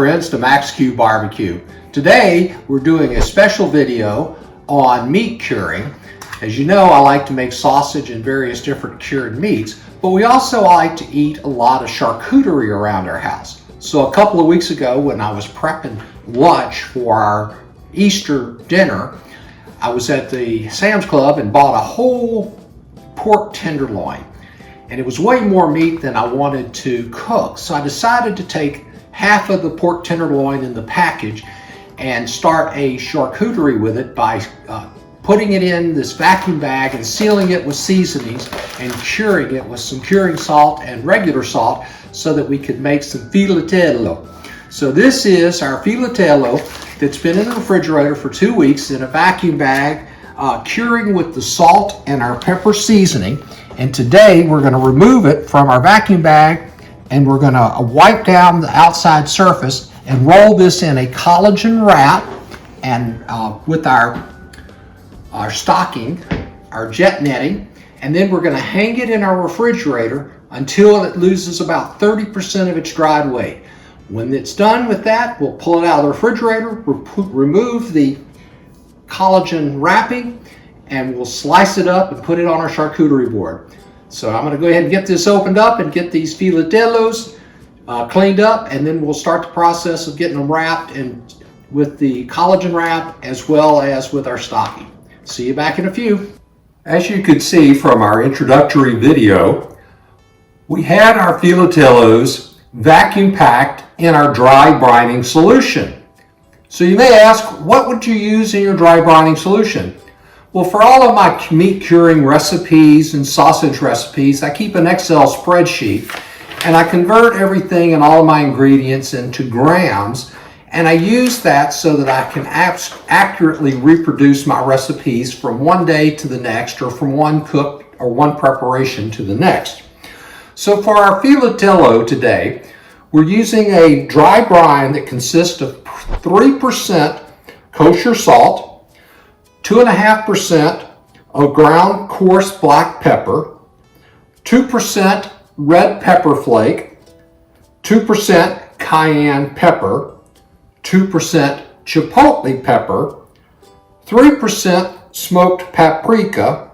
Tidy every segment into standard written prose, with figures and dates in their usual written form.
friends to Max Q Barbecue. Today we're doing a special video on meat curing. As you know, I like to make sausage and various different cured meats, but we also like to eat a lot of charcuterie around our house. So a couple of weeks ago when I was prepping lunch for our Easter dinner, I was at the Sam's Club and bought a whole pork tenderloin. And it was way more meat than I wanted to cook. So I decided to take half of the pork tenderloin in the package and start a charcuterie with it by putting it in this vacuum bag and sealing it with seasonings and curing it with some curing salt and regular salt so that we could make some filetello. So this is our filetello that's been in the refrigerator for 2 weeks in a vacuum bag, curing with the salt and our pepper seasoning. And today we're going to remove it from our vacuum bag and we're going to wipe down the outside surface and roll this in a collagen wrap and with our stocking, our jet netting, and then we're going to hang it in our refrigerator until it loses about 30% of its dried weight. When it's done with that, we'll pull it out of the refrigerator, remove the collagen wrapping, and we'll slice it up and put it on our charcuterie board. So I'm going to go ahead and get this opened up and get these filetellos cleaned up, and then we'll start the process of getting them wrapped and with the collagen wrap as well as with our stocking. See you back in a few. As you could see from our introductory video, we had our filetellos vacuum packed in our dry brining solution. So you may ask, what would you use in your dry brining solution? Well, for all of my meat curing recipes and sausage recipes, I keep an Excel spreadsheet and I convert everything and all of my ingredients into grams, and I use that so that I can accurately reproduce my recipes from one day to the next or from one cook or one preparation to the next. So for our filetello today, we're using a dry brine that consists of 3% kosher salt, 2.5% of ground coarse black pepper, 2% red pepper flake, 2% cayenne pepper, 2% chipotle pepper, 3% smoked paprika,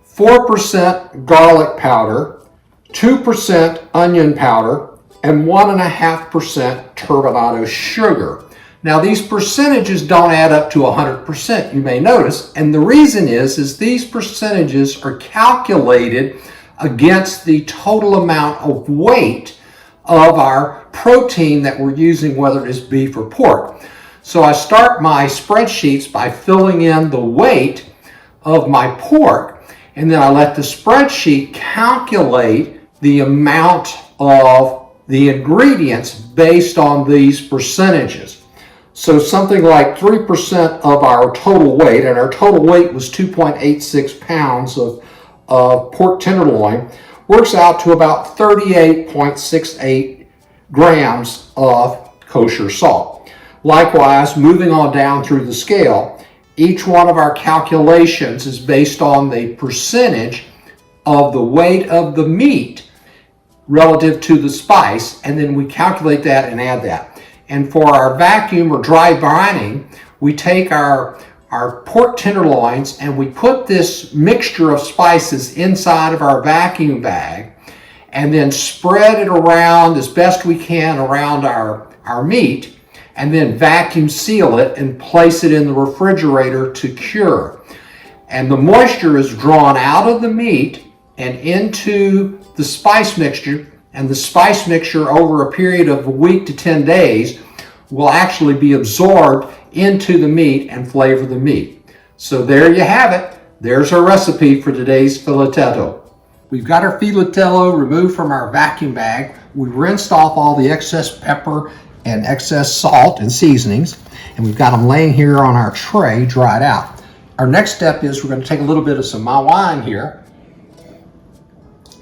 4% garlic powder, 2% onion powder, and 1.5% turbinado sugar. Now these percentages don't add up to 100%, you may notice, and the reason is these percentages are calculated against the total amount of weight of our protein that we're using, whether it is beef or pork. So I start my spreadsheets by filling in the weight of my pork, and then I let the spreadsheet calculate the amount of the ingredients based on these percentages. So something like 3% of our total weight, and our total weight was 2.86 pounds of pork tenderloin, works out to about 38.68 grams of kosher salt. Likewise, moving on down through the scale, each one of our calculations is based on the percentage of the weight of the meat relative to the spice, and then we calculate that and add that. And for our vacuum or dry brining, we take our pork tenderloins and we put this mixture of spices inside of our vacuum bag and then spread it around as best we can around our meat, and then vacuum seal it and place it in the refrigerator to cure. And the moisture is drawn out of the meat and into the spice mixture, and the spice mixture over a period of a week to 10 days will actually be absorbed into the meat and flavor the meat. So there you have it. There's our recipe for today's filetello. We've got our filetello removed from our vacuum bag. We rinsed off all the excess pepper and excess salt and seasonings, and we've got them laying here on our tray dried out. Our next step is we're going to take a little bit of some my wine here,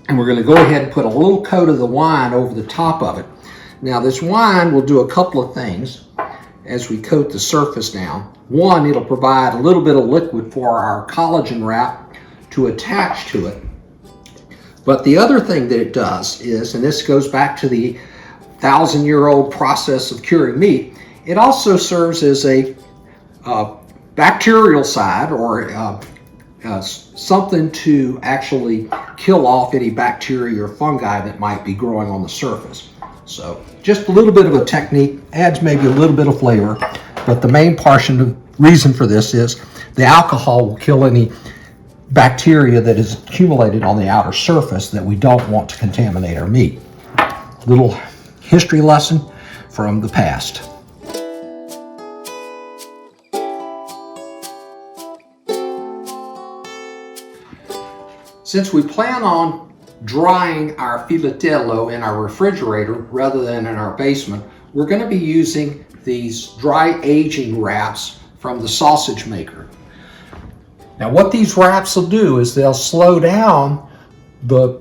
and we're going to go ahead and put a little coat of the wine over the top of it. Now this wine will do a couple of things as we coat the surface down. One, it'll provide a little bit of liquid for our collagen wrap to attach to it. But the other thing that it does is, and this goes back to the 1,000-year-old process of curing meat, it also serves as a bacterial side, or something to actually kill off any bacteria or fungi that might be growing on the surface. So just a little bit of a technique, adds maybe a little bit of flavor, but the main reason for this is the alcohol will kill any bacteria that is accumulated on the outer surface that we don't want to contaminate our meat. Little history lesson from the past. Since we plan on drying our filetello in our refrigerator rather than in our basement, we're going to be using these dry aging wraps from the sausage maker. Now what these wraps will do is they'll slow down the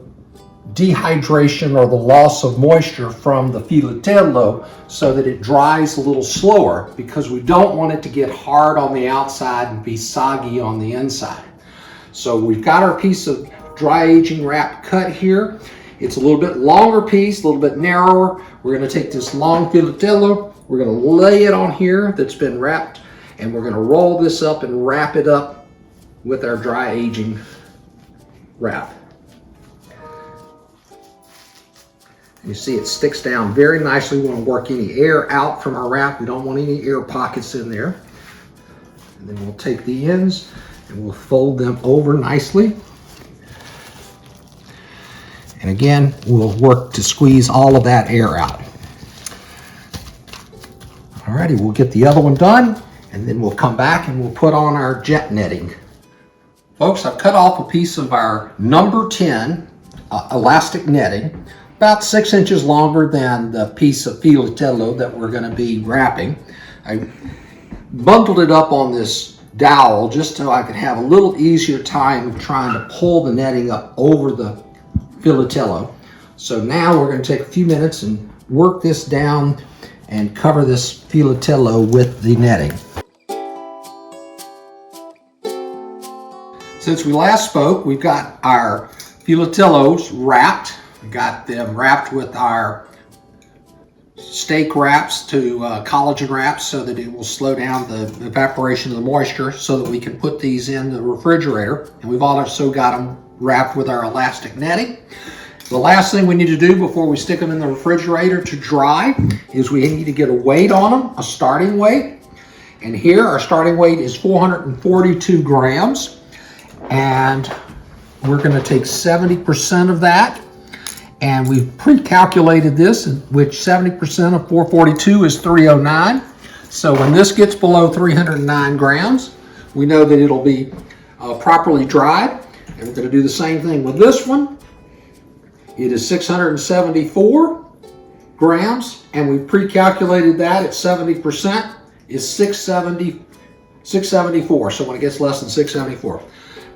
dehydration or the loss of moisture from the filetello so that it dries a little slower, because we don't want it to get hard on the outside and be soggy on the inside. So we've got our piece of dry aging wrap cut here. It's a little bit longer piece, a little bit narrower. We're going to take this long filetello, we're going to lay it on here that's been wrapped, and we're going to roll this up and wrap it up with our dry aging wrap. You see it sticks down very nicely. We want to work any air out from our wrap. We don't want any air pockets in there. And then we'll take the ends and we'll fold them over nicely. And again, we'll work to squeeze all of that air out. Alrighty, we'll get the other one done, and then we'll come back and we'll put on our jet netting. Folks, I've cut off a piece of our number 10 elastic netting, about 6 inches longer than the piece of filetello that we're going to be wrapping. I bundled it up on this dowel just so I could have a little easier time trying to pull the netting up over the filetello. So now we're going to take a few minutes and work this down and cover this filetello with the netting. Since we last spoke, we've got our filetellos wrapped. We got them wrapped with our steak wraps to collagen wraps so that it will slow down the evaporation of the moisture so that we can put these in the refrigerator. And we've also got them wrapped with our elastic netting. The last thing we need to do before we stick them in the refrigerator to dry is we need to get a weight on them, a starting weight. And here our starting weight is 442 grams. And we're going to take 70% of that. And we've pre-calculated this, which 70% of 442 is 309. So when this gets below 309 grams, we know that it'll be properly dried. And we're going to do the same thing with this one. It is 674 grams, and we pre-calculated that at 70% is 674. So when it gets less than 674.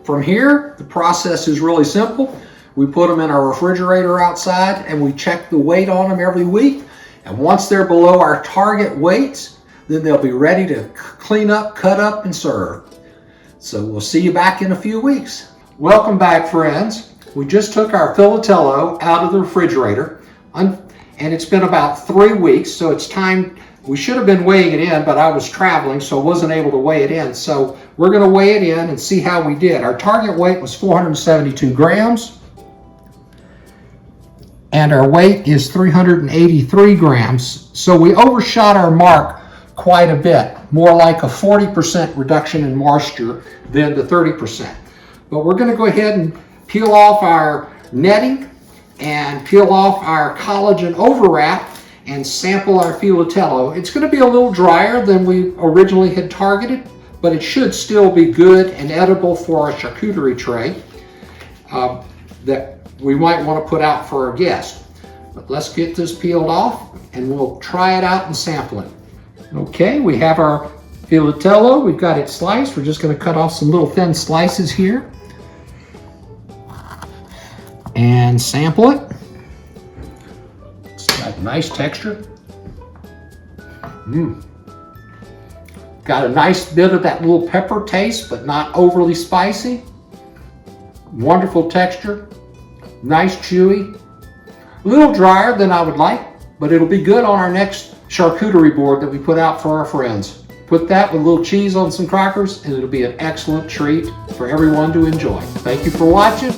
From here, the process is really simple. We put them in our refrigerator outside and we check the weight on them every week. And once they're below our target weights, then they'll be ready to clean up, cut up, and serve. So we'll see you back in a few weeks. Welcome back, friends. We just took our filetello out of the refrigerator, and it's been about 3 weeks, so it's time. We should have been weighing it in, but I was traveling, so I wasn't able to weigh it in. So we're going to weigh it in and see how we did. Our target weight was 472 grams, and our weight is 383 grams. So we overshot our mark quite a bit, more like a 40% reduction in moisture than the 30%. But we're going to go ahead and peel off our netting and peel off our collagen overwrap and sample our filetello. It's going to be a little drier than we originally had targeted, but it should still be good and edible for our charcuterie tray that we might want to put out for our guests. But let's get this peeled off and we'll try it out and sample it. Okay, we have our filetello. We've got it sliced. We're just going to cut off some little thin slices here and sample it. It's got a nice texture. Got a nice bit of that little pepper taste, but not overly spicy. Wonderful texture. Nice chewy. A little drier than I would like, but it'll be good on our next charcuterie board that we put out for our friends. Put that with a little cheese on some crackers and it'll be an excellent treat for everyone to enjoy. Thank you for watching.